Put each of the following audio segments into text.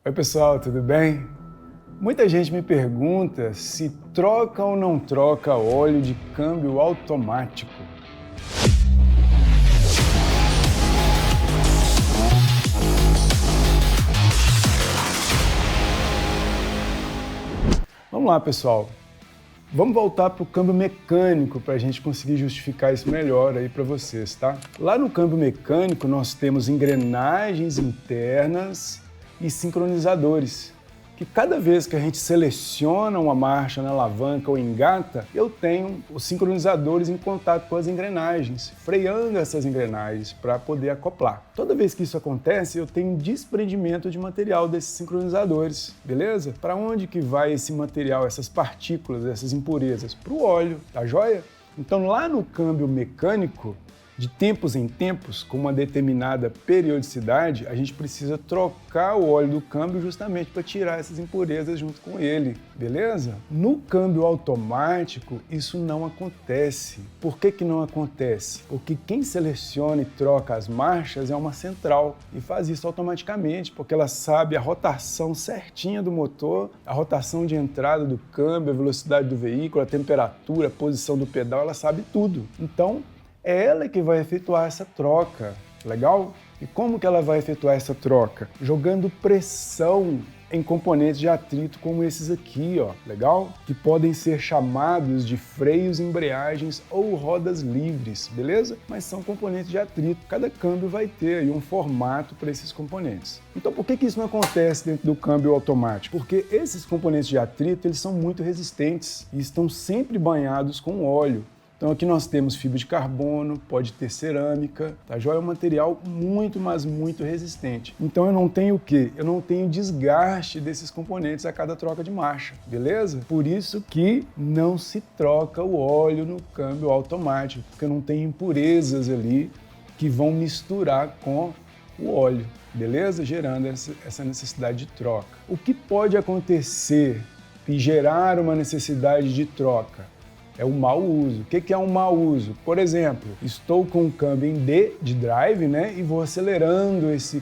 Oi pessoal, tudo bem? Muita gente me pergunta se troca ou não troca óleo de câmbio automático. Vamos lá pessoal, vamos voltar para o câmbio mecânico para a gente conseguir justificar isso melhor aí para vocês, tá? Lá no câmbio mecânico nós temos engrenagens internas e sincronizadores, que cada vez que a gente seleciona uma marcha na alavanca ou engata, eu tenho os sincronizadores em contato com as engrenagens, freando essas engrenagens para poder acoplar. Toda vez que isso acontece, eu tenho desprendimento de material desses sincronizadores, beleza? Para onde que vai esse material, essas partículas, essas impurezas? Para o óleo, tá joia? Então lá no câmbio mecânico, de tempos em tempos, com uma determinada periodicidade, a gente precisa trocar o óleo do câmbio justamente para tirar essas impurezas junto com ele, beleza? No câmbio automático, isso não acontece. Por que que não acontece? Porque quem seleciona e troca as marchas é uma central e faz isso automaticamente, porque ela sabe a rotação certinha do motor, a rotação de entrada do câmbio, a velocidade do veículo, a temperatura, a posição do pedal, ela sabe tudo. Então, é ela que vai efetuar essa troca, legal? E como que ela vai efetuar essa troca? Jogando pressão em componentes de atrito como esses aqui, ó, legal? Que podem ser chamados de freios, embreagens ou rodas livres, beleza? Mas são componentes de atrito. Cada câmbio vai ter aí um formato para esses componentes. Então por que que isso não acontece dentro do câmbio automático? Porque esses componentes de atrito, eles são muito resistentes e estão sempre banhados com óleo. Então aqui nós temos fibra de carbono, pode ter cerâmica, tá joia? É um material muito, mas muito resistente. Então eu não tenho o quê? Eu não tenho desgaste desses componentes a cada troca de marcha, beleza? Por isso que não se troca o óleo no câmbio automático, porque não tem impurezas ali que vão misturar com o óleo, beleza? Gerando essa necessidade de troca. O que pode acontecer e gerar uma necessidade de troca? É o mau uso. O que é um mau uso? Por exemplo, estou com o câmbio em D de drive, né? E vou acelerando esse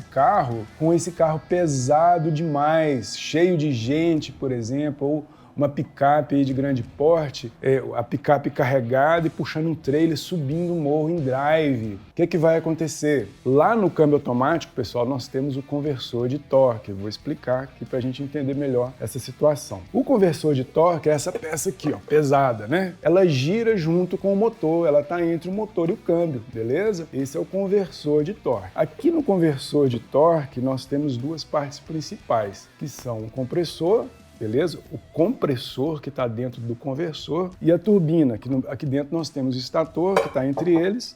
carro com esse carro pesado demais, cheio de gente, por exemplo, ou uma picape aí de grande porte, a picape carregada e puxando um trailer, subindo um morro em drive. O que vai acontecer? Lá no câmbio automático, pessoal, nós temos o conversor de torque. Eu vou explicar aqui para a gente entender melhor essa situação. O conversor de torque é essa peça aqui, ó, pesada, né? Ela gira junto com o motor, ela está entre o motor e o câmbio, beleza? Esse é o conversor de torque. Aqui no conversor de torque, nós temos duas partes principais, que são o compressor, beleza? O compressor que está dentro do conversor e a turbina, aqui dentro nós temos o estator que está entre eles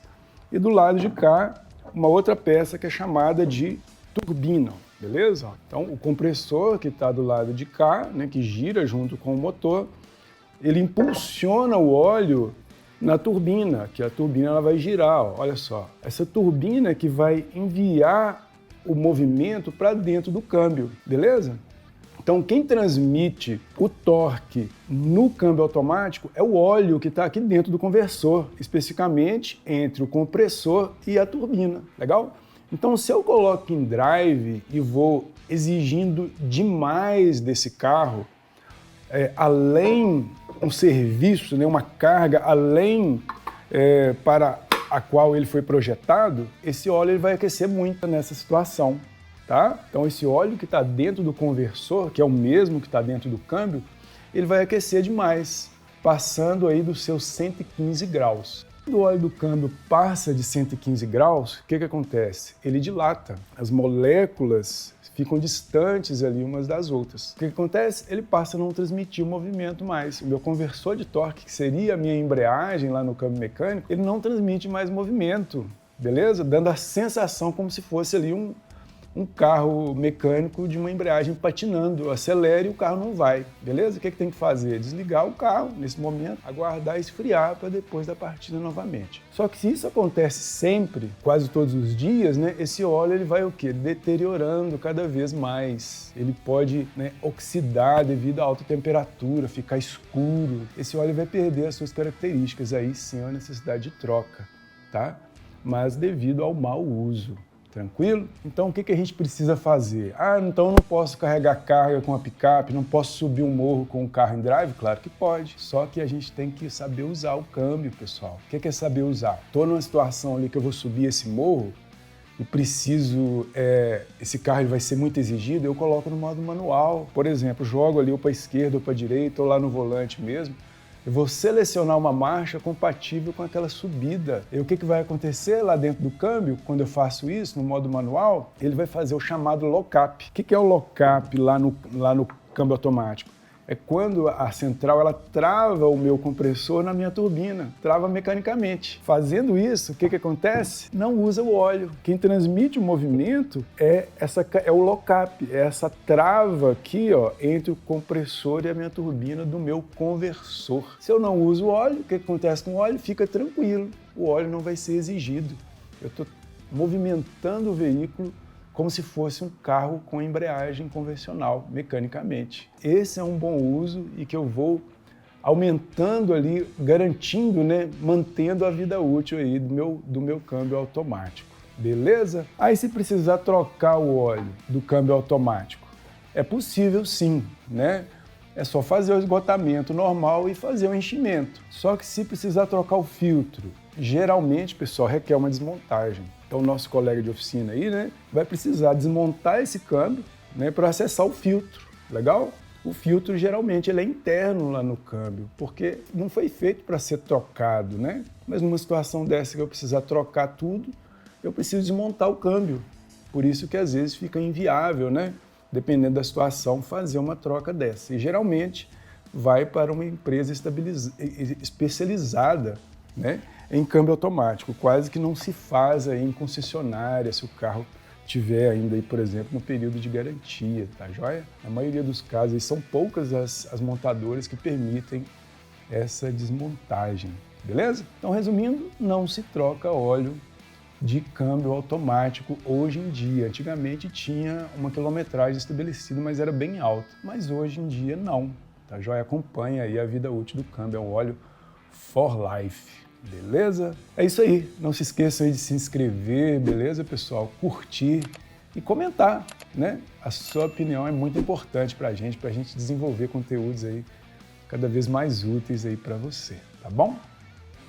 e do lado de cá uma outra peça que é chamada de turbina, beleza? Então o compressor que está do lado de cá, né, que gira junto com o motor, ele impulsiona o óleo na turbina, que a turbina ela vai girar, ó, olha só. Essa turbina que vai enviar o movimento para dentro do câmbio, beleza? Então, quem transmite o torque no câmbio automático é o óleo que está aqui dentro do conversor, especificamente entre o compressor e a turbina, legal? Então, se eu coloco em drive e vou exigindo demais desse carro, além um serviço, né, uma carga além para a qual ele foi projetado, esse óleo ele vai aquecer muito nessa situação. Tá? Então esse óleo que está dentro do conversor, que é o mesmo que está dentro do câmbio, ele vai aquecer demais, passando aí dos seus 115 graus. Quando o óleo do câmbio passa de 115 graus, o que acontece? Ele dilata, as moléculas ficam distantes ali umas das outras. O que acontece? Ele passa a não transmitir o movimento mais. O meu conversor de torque, que seria a minha embreagem lá no câmbio mecânico, ele não transmite mais movimento, beleza? Dando a sensação como se fosse ali um carro mecânico de uma embreagem patinando, acelera e o carro não vai, beleza? O que tem que fazer? Desligar o carro nesse momento, aguardar esfriar para depois da partida novamente. Só que se isso acontece sempre, quase todos os dias, né, esse óleo ele vai o quê? Deteriorando cada vez mais. Ele pode, né, oxidar devido à alta temperatura, ficar escuro. Esse óleo vai perder as suas características, aí sim é uma necessidade de troca, tá? Mas devido ao mau uso. Tranquilo? Então, o que a gente precisa fazer? Então eu não posso carregar carga com a picape, não posso subir um morro com um carro em drive? Claro que pode, só que a gente tem que saber usar o câmbio, pessoal. O que é saber usar? Estou numa situação ali que eu vou subir esse morro e preciso, esse carro ele vai ser muito exigido, eu coloco no modo manual. Por exemplo, jogo ali ou para a esquerda ou para a direita, ou lá no volante mesmo. Eu vou selecionar uma marcha compatível com aquela subida. E o que vai acontecer lá dentro do câmbio, quando eu faço isso no modo manual? Ele vai fazer o chamado lock-up. O que é o lock-up lá no câmbio automático? É quando a central ela trava o meu compressor na minha turbina, trava mecanicamente. Fazendo isso, o que acontece? Não usa o óleo. Quem transmite o movimento é o lock-up, é essa trava aqui, ó, entre o compressor e a minha turbina do meu conversor. Se eu não uso o óleo, o que acontece com o óleo? Fica tranquilo, o óleo não vai ser exigido. Eu estou movimentando o veículo como se fosse um carro com embreagem convencional, mecanicamente. Esse é um bom uso e que eu vou aumentando ali, garantindo, né, mantendo a vida útil aí do meu câmbio automático. Beleza? Aí se precisar trocar o óleo do câmbio automático, é possível sim, né? É só fazer o esgotamento normal e fazer o enchimento. Só que se precisar trocar o filtro, geralmente, pessoal, requer uma desmontagem. Então, o nosso colega de oficina aí, né, vai precisar desmontar esse câmbio, né, para acessar o filtro. Legal? O filtro, geralmente, ele é interno lá no câmbio, porque não foi feito para ser trocado, né? Mas numa situação dessa que eu precisar trocar tudo, eu preciso desmontar o câmbio. Por isso que, às vezes, fica inviável, né? Dependendo da situação, fazer uma troca dessa. E, geralmente, vai para uma empresa especializada, né, em câmbio automático. Quase que não se faz aí em concessionária se o carro tiver ainda, aí, por exemplo, no período de garantia, tá joia? Na maioria dos casos, aí, são poucas as montadoras que permitem essa desmontagem, beleza? Então, resumindo, não se troca óleo de câmbio automático hoje em dia. Antigamente tinha uma quilometragem estabelecida, mas era bem alta. Mas hoje em dia não, tá joia? Acompanha aí a vida útil do câmbio, é um óleo for life, beleza? É isso aí, não se esqueçam aí de se inscrever, beleza, pessoal? Curtir e comentar, né? A sua opinião é muito importante pra gente desenvolver conteúdos aí cada vez mais úteis aí para você, tá bom?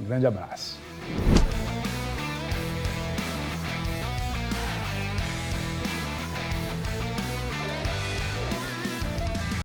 Um grande abraço.